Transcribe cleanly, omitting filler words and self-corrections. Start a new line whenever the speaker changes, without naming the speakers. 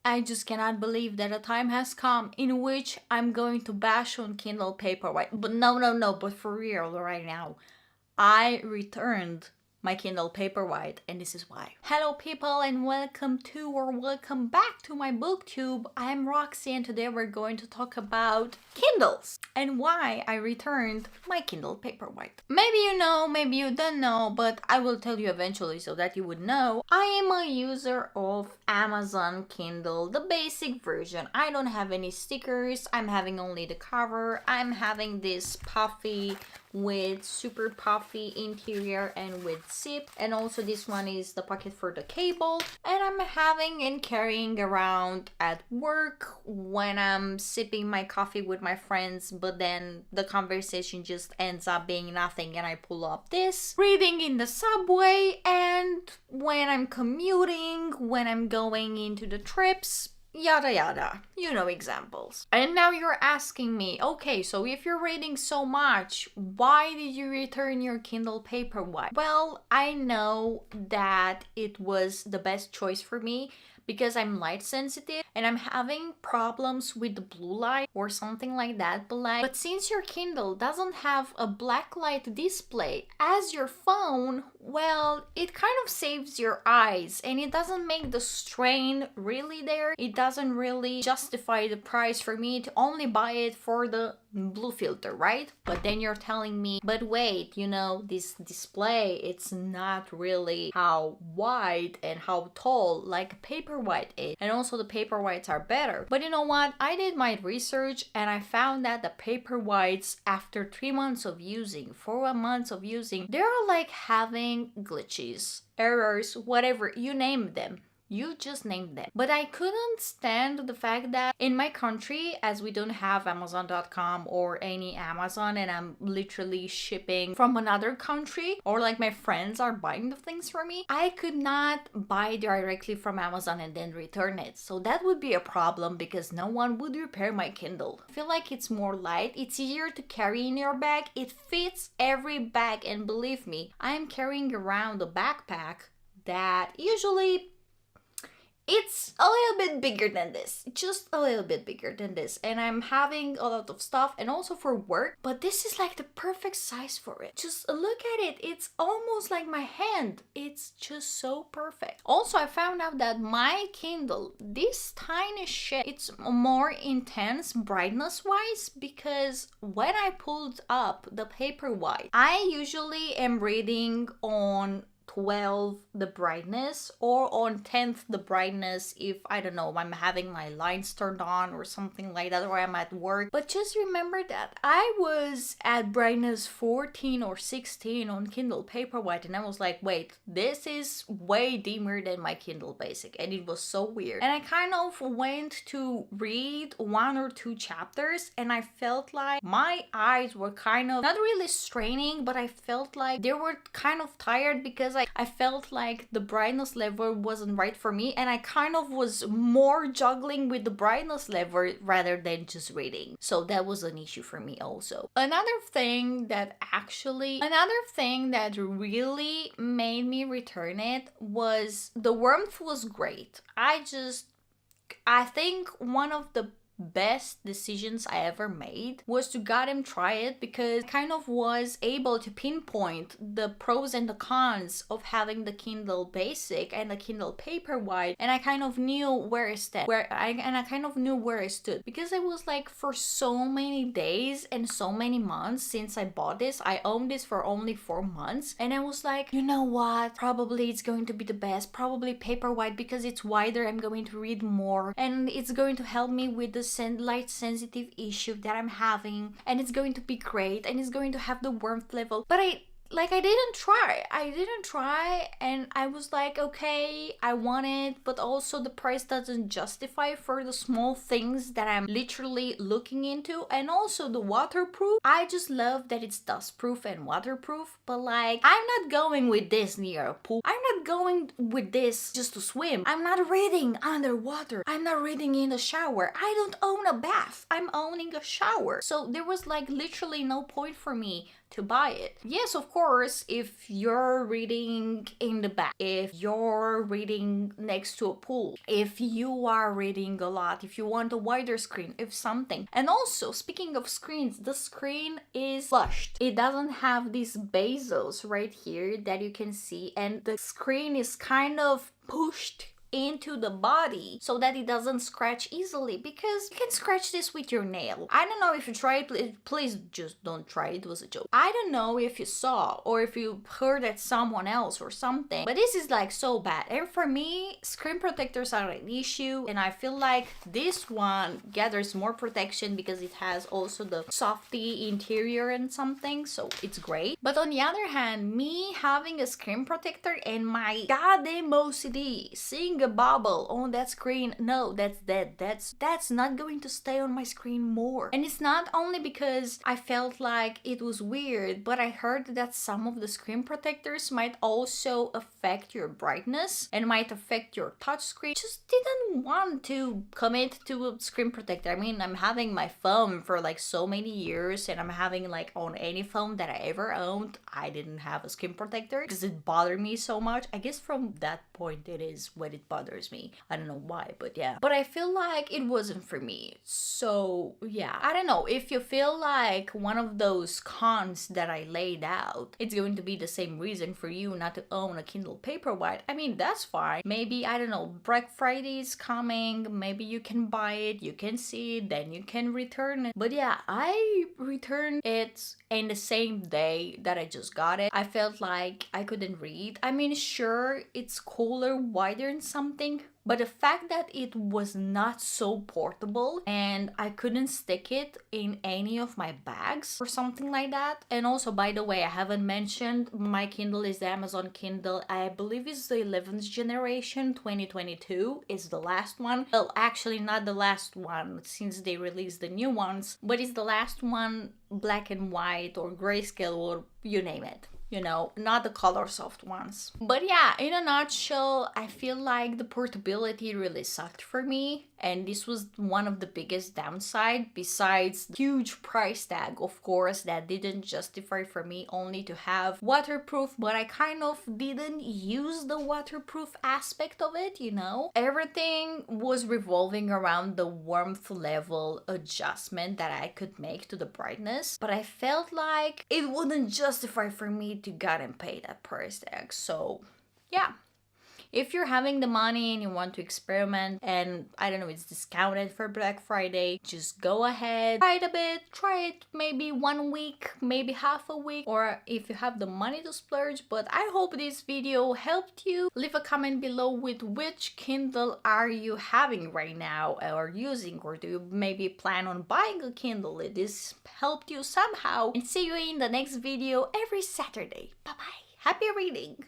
I just cannot believe that a time has come in which I'm going to bash on Kindle Paperwhite. But no, but for real right now. I returned my Kindle Paperwhite, and this is why. Hello, people, and welcome back to my booktube. I'm Roxy, and today we're going to talk about Kindles and why I returned my Kindle Paperwhite. Maybe you know, maybe you don't know, but I will tell you eventually so that you would know. I am a user of Amazon Kindle, the basic version. I don't have any stickers. I'm having only the cover. I'm having this puffy with super puffy interior and with zip, and also this one is the pocket for the cable, and I'm having and carrying around at work when I'm sipping my coffee with my friends, but then the conversation just ends up being nothing and I pull up this, reading in the subway, and when I'm commuting, when I'm going into the trips, yada yada, you know, examples. And now you're asking me, okay, so if you're reading so much, why did you return your Kindle Paperwhite? Well, I know that it was the best choice for me because I'm light sensitive and I'm having problems with the blue light or something like that. But since your Kindle doesn't have a black light display as your phone, well, it kind of saves your eyes and it doesn't make the strain really there. It doesn't really justify the price for me to only buy it for the blue filter, right? But then you're telling me, but wait, you know, this display, it's not really how wide and how tall like a Paperwhite is. And also the Paperwhites are better. But you know what? I did my research and I found that the Paperwhites, after 3 months of using, 4 months of using, they're like having glitches, errors, whatever, you name them. You just named them. But I couldn't stand the fact that in my country, as we don't have Amazon.com or any Amazon, and I'm literally shipping from another country, or like my friends are buying the things for me, I could not buy directly from Amazon and then return it. So that would be a problem because no one would repair my Kindle. I feel like it's more light, it's easier to carry in your bag, it fits every bag, and believe me, I am carrying around a backpack that usually it's a little bit bigger than this, just a little bit bigger than this, and I'm having a lot of stuff and also for work, but this is like the perfect size for it. Just look at it, it's almost like my hand. It's just so perfect. Also, I found out that my Kindle, this tiny shit, it's more intense brightness wise because when I pulled up the Paperwhite, I usually am reading on 12 the brightness or on 10th the brightness if I don't know, I'm having my lights turned on or something like that, or I'm at work. But just remember that I was at brightness 14 or 16 on Kindle Paperwhite and I was like, wait, this is way dimmer than my Kindle Basic, and it was so weird. And I kind of went to read 1 or 2 chapters and I felt like my eyes were kind of not really straining, but I felt like they were kind of tired because I felt like the brightness level wasn't right for me, and I kind of was more juggling with the brightness level rather than just reading. So that was an issue for me also. Another thing that really made me return it was the warmth was great. I think one of the best decisions I ever made was to goddamn try it because I kind of was able to pinpoint the pros and the cons of having the Kindle Basic and the Kindle Paperwhite, and I kind of knew where I stood. I kind of knew where I stood because it was like for so many days and so many months since I bought this. I owned this for only 4 months, and I was like, you know what? Probably it's going to be the best. Probably Paperwhite because it's wider. I'm going to read more, and it's going to help me with the light sensitive issue that I'm having, and it's going to be great, and it's going to have the warmth level. But I didn't try, and I was like, okay, I want it, but also the price doesn't justify for the small things that I'm literally looking into. And also the waterproof, I just love that it's dust proof and waterproof, but like, I'm not going with this near a pool. I'm not going with this just to swim. I'm not reading underwater. I'm not reading in the shower. I don't own a bath. I'm owning a shower. So there was like literally no point for me to buy it. Yes, of course, if you're reading in the back, if you're reading next to a pool, if you are reading a lot, if you want a wider screen, if something. And also, speaking of screens, the screen is flushed. It doesn't have these bezels right here that you can see, and the screen is kind of pushed into the body so that it doesn't scratch easily, because you can scratch this with your nail. I don't know if you try it, please just don't try it, was a joke. I don't know if you saw or if you heard that someone else or something, but this is like so bad. And for me, screen protectors are an issue, and I feel like this one gathers more protection because it has also the softy interior and something, so it's great. But on the other hand, me having a screen protector and my goddamn OCD, seeing a bubble on that screen, no, that's dead. That's not going to stay on my screen more. And it's not only because I felt like it was weird, but I heard that some of the screen protectors might also affect your brightness and might affect your touch screen. Just didn't want to commit to a screen protector. I mean, I'm having my phone for like so many years, and I'm having like on any phone that I ever owned, I didn't have a screen protector because it bothered me so much. I guess from that point it is when it bothers me. I don't know why, but yeah. But I feel like it wasn't for me. So yeah, I don't know. If you feel like one of those cons that I laid out, it's going to be the same reason for you not to own a Kindle Paperwhite, I mean, that's fine. Maybe, I don't know, Black Friday is coming. Maybe you can buy it, you can see it, then you can return it. But yeah, I returned it in the same day that I just got it. I felt like I couldn't read. I mean, sure, it's cooler, wider and something, but the fact that it was not so portable and I couldn't stick it in any of my bags or something like that. And also, by the way, I haven't mentioned my Kindle is the Amazon Kindle. I believe it's the 11th generation, 2022 is the last one. Well, actually not the last one since they released the new ones, but it's the last one, black and white or grayscale or you name it. You know, not the color soft ones. But yeah, in a nutshell, I feel like the portability really sucked for me. And this was one of the biggest downside, besides huge price tag, of course, that didn't justify for me only to have waterproof, but I kind of didn't use the waterproof aspect of it, you know? Everything was revolving around the warmth level adjustment that I could make to the brightness, but I felt like it wouldn't justify for me to go and pay that price tag. So yeah, if you're having the money and you want to experiment and I don't know, it's discounted for Black Friday, just go ahead, try it a bit, try it maybe 1 week, maybe half a week, or if you have the money to splurge. But I hope this video helped you. Leave a comment below with which Kindle are you having right now or using, or do you maybe plan on buying a Kindle if this helped you somehow. And see you in the next video every Saturday. Bye bye. Happy reading.